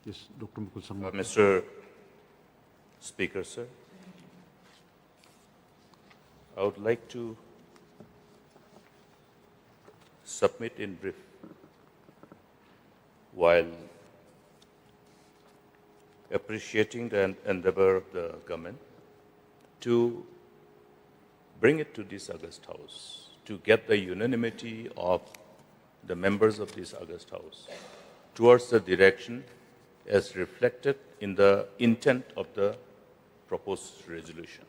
Yes, Dr. Mukul, Sangma. Mr. Speaker, sir, I would like to submit in brief while appreciating the endeavor of the government to bring it to this August House, to get the unanimity of the members of this August House towards the direction as reflected in the intent of the proposed resolution.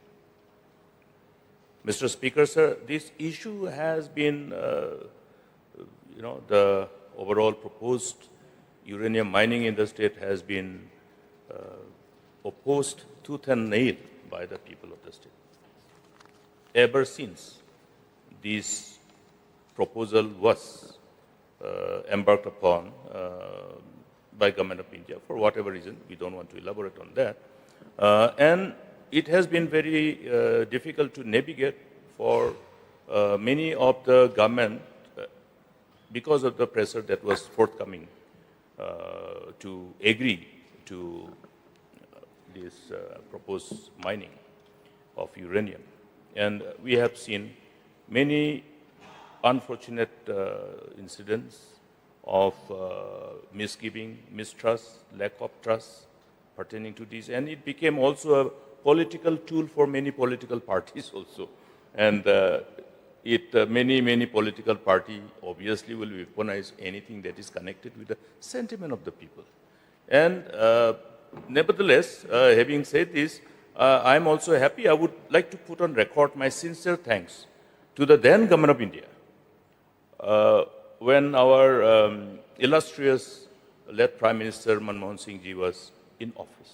Mr. Speaker, sir, this issue has been, the overall proposed uranium mining in the state has been opposed tooth and nail by the people of the state. Ever since this proposal was embarked upon by Government of India, for whatever reason, we don't want to elaborate on that. And it has been very difficult to navigate for many of the government because of the pressure that was forthcoming to agree to this proposed mining of uranium. And we have seen many unfortunate incidents of misgiving, mistrust, lack of trust pertaining to this. And it became also a political tool for many political parties also. And many political parties obviously will weaponize anything that is connected with the sentiment of the people. And nevertheless, having said this, I'm also happy. I would like to put on record my sincere thanks to the then Government of India. When our illustrious late Prime Minister Manmohan Singh ji was in office,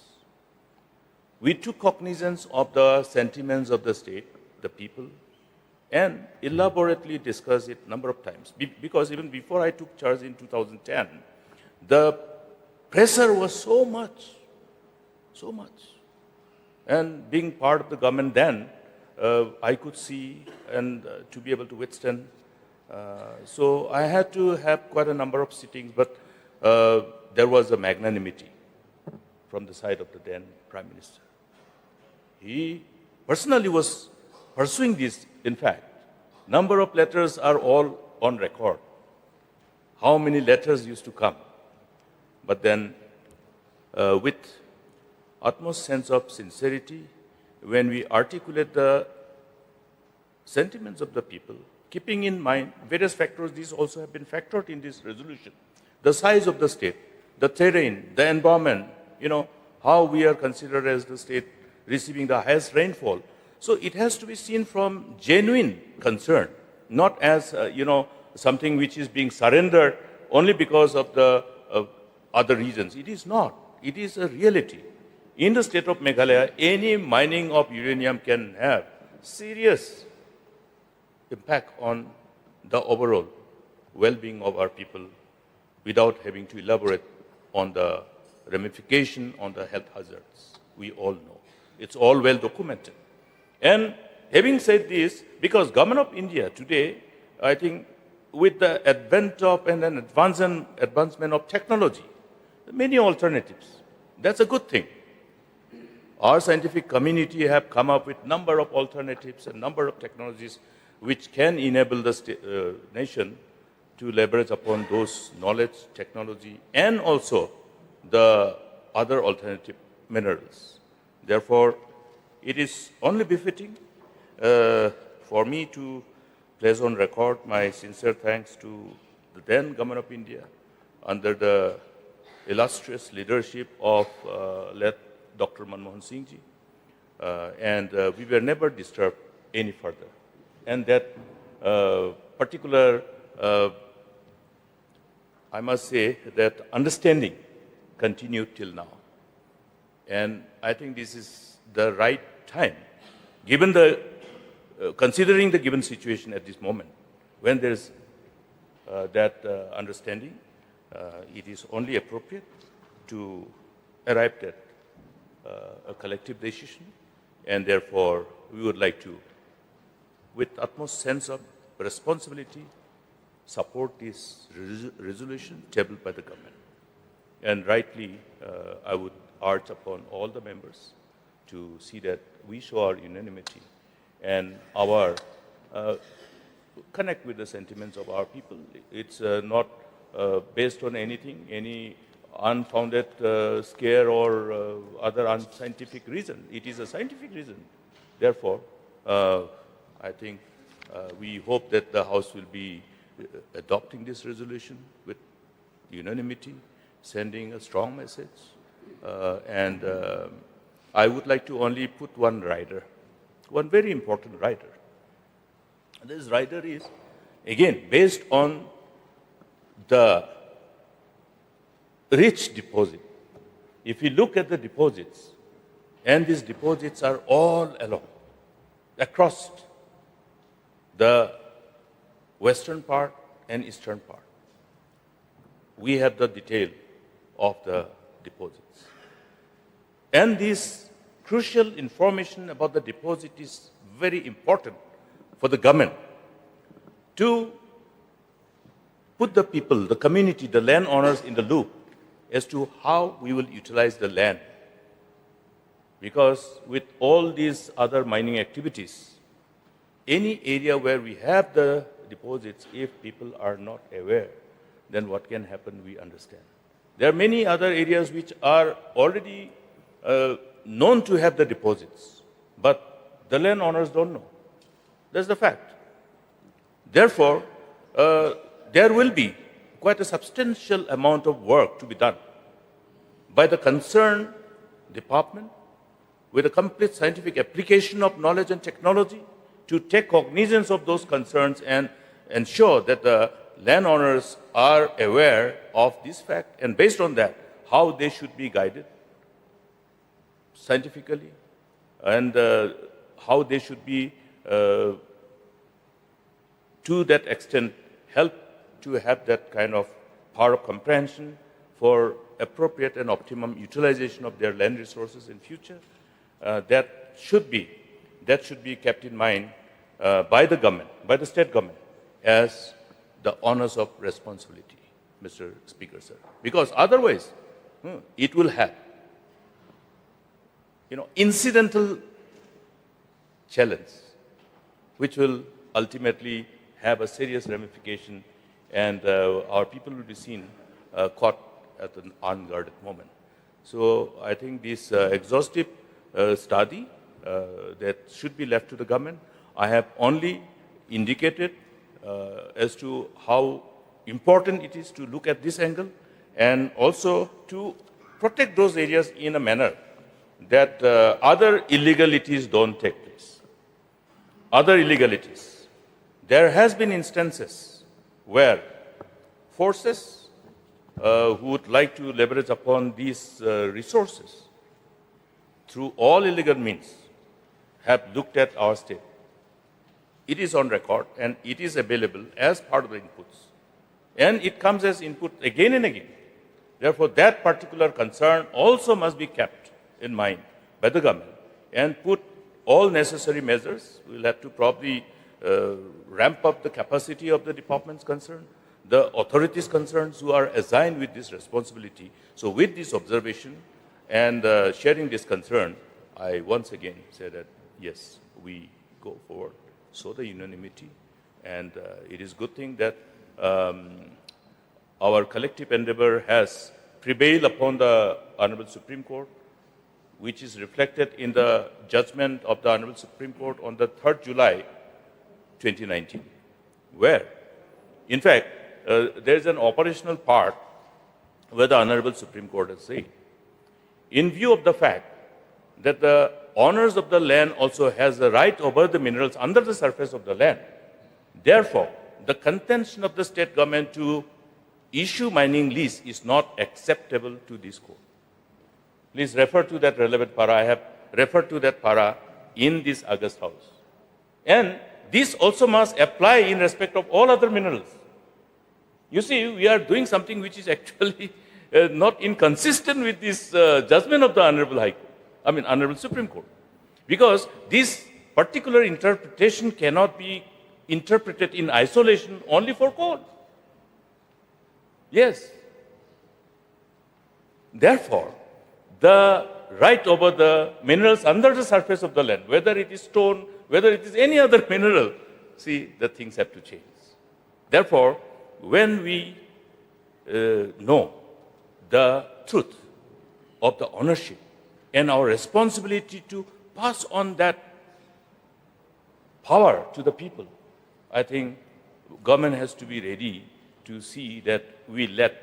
we took cognizance of the sentiments of the state, the people, and elaborately discussed it a number of times. Because even before I took charge in 2010, the pressure was so much. And being part of the government then, I could see and to be able to withstand. So I had to have quite a number of sittings, but there was a magnanimity from the side of the then Prime Minister. He personally was pursuing this. In fact, number of letters are all on record. How many letters used to come? But then with utmost sense of sincerity, when we articulate the sentiments of the people, keeping in mind various factors, these also have been factored in this resolution. The size of the state, the terrain, the environment, how we are considered as the state receiving the highest rainfall. So it has to be seen from genuine concern, not as, something which is being surrendered only because of the other reasons. It is not. It is a reality. In the state of Meghalaya, any mining of uranium can have serious impact on the overall well-being of our people without having to elaborate on the ramification on the health hazards. We all know. It's all well documented. And having said this, because Government of India today, I think with the advent of and an advancement of technology, many alternatives, that's a good thing. Our scientific community have come up with number of alternatives and number of technologies which can enable the nation to leverage upon those knowledge, technology, and also the other alternative minerals. Therefore, it is only befitting for me to place on record my sincere thanks to the then Government of India under the illustrious leadership of late Dr. Manmohan Singh ji. And we were never disturbed any further. And that particular, I must say, that understanding continued till now. And I think this is the right time, given the, considering the given situation at this moment, when there's that understanding, it is only appropriate to arrive at a collective decision, and therefore we would like to, with utmost sense of responsibility, support this resolution tabled by the government. And rightly, I would urge upon all the members to see that we show our unanimity and our connect with the sentiments of our people. It's not based on anything, any unfounded scare or other unscientific reason. It is a scientific reason. Therefore, I think we hope that the House will be adopting this resolution with unanimity, sending a strong message. And I would like to only put one rider, one very important rider. This rider is, again, based on the rich deposit. If you look at the deposits, and these deposits are all along, across the western part and eastern part. We have the detail of the deposits. And this crucial information about the deposit is very important for the government to put the people, the community, the landowners in the loop as to how we will utilize the land. Because with all these other mining activities, any area where we have the deposits, if people are not aware, then what can happen, we understand. There are many other areas which are already known to have the deposits, but the landowners don't know. That's the fact. Therefore, there will be quite a substantial amount of work to be done by the concerned department with a complete scientific application of knowledge and technology to take cognizance of those concerns and ensure that the landowners are aware of this fact, and based on that, how they should be guided scientifically and how they should be, to that extent, help to have that kind of power of comprehension for appropriate and optimum utilization of their land resources in future. That should be kept in mind by the government, by the state government, as the honors of responsibility, Mr. Speaker, sir. Because otherwise, it will have, incidental challenge, which will ultimately have a serious ramification, and our people will be seen caught at an unguarded moment. So I think this exhaustive study that should be left to the government. I have only indicated as to how important it is to look at this angle and also to protect those areas in a manner that other illegalities don't take place. Other illegalities. There has been instances where forces who would like to leverage upon these resources through all illegal means have looked at our state. It is on record and it is available as part of the inputs. And it comes as input again and again. Therefore, that particular concern also must be kept in mind by the government and put all necessary measures. We'll have to probably ramp up the capacity of the departments concerned, the authorities concerned who are assigned with this responsibility. So with this observation and sharing this concern, I once again say that, yes, we go forward, show the unanimity, and it is a good thing that our collective endeavor has prevailed upon the Honorable Supreme Court, which is reflected in the judgment of the Honorable Supreme Court on the 3rd July 2019, where, in fact, there is an operational part where the Honorable Supreme Court has said, in view of the fact that the owners of the land also has the right over the minerals under the surface of the land, therefore, the contention of the state government to issue mining lease is not acceptable to this court. Please refer to that relevant para. I have referred to that para in this August House. And this also must apply in respect of all other minerals. You see, we are doing something which is actually not inconsistent with this judgment of the Honorable Supreme Court. Because this particular interpretation cannot be interpreted in isolation only for coal. Yes. Therefore, the right over the minerals under the surface of the land, whether it is stone, whether it is any other mineral, see, the things have to change. Therefore, when we know the truth of the ownership and our responsibility to pass on that power to the people, I think government has to be ready to see that we let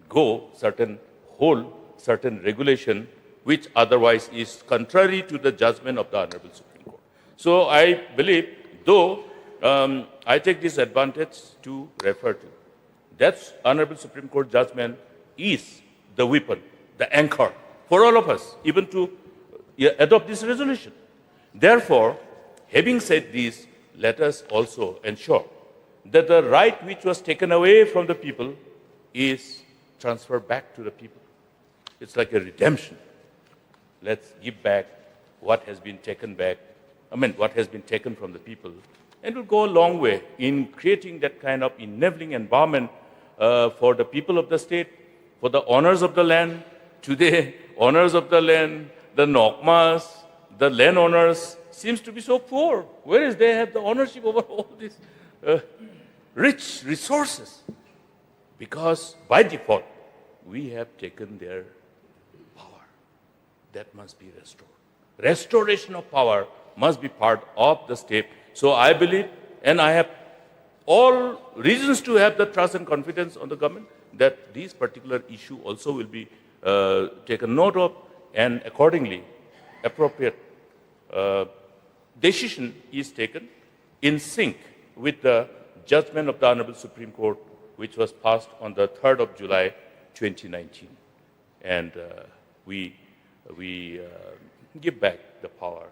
go certain regulation which otherwise is contrary to the judgment of the Honorable Supreme Court. So I believe, though I take this advantage to refer to, that Honorable Supreme Court judgment is the weapon, the anchor for all of us, even to adopt this resolution. Therefore, having said this, let us also ensure that the right which was taken away from the people is transferred back to the people. It's like a redemption. Let's give back what has been taken back, what has been taken from the people. And it will go a long way in creating that kind of enabling environment for the people of the state, for the owners of the land. Today, owners of the land, the Nokmas, the landowners seems to be so poor. Whereas they have the ownership over all these rich resources. Because by default, we have taken their power. That must be restored. Restoration of power must be part of the state. So I believe, and I have all reasons to have the trust and confidence on the government, that this particular issue also will be taken note of, and accordingly, appropriate decision is taken in sync with the judgment of the Honorable Supreme Court, which was passed on the 3rd of July, 2019. And we give back the power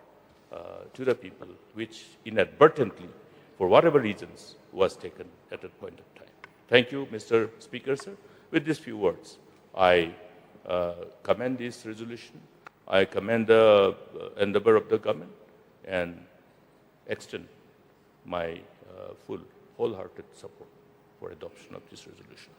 to the people, which inadvertently, for whatever reasons, was taken at that point of time. Thank you, Mr. Speaker, sir. With these few words, I commend this resolution. I commend the endeavor of the government and extend my wholehearted support for adoption of this resolution.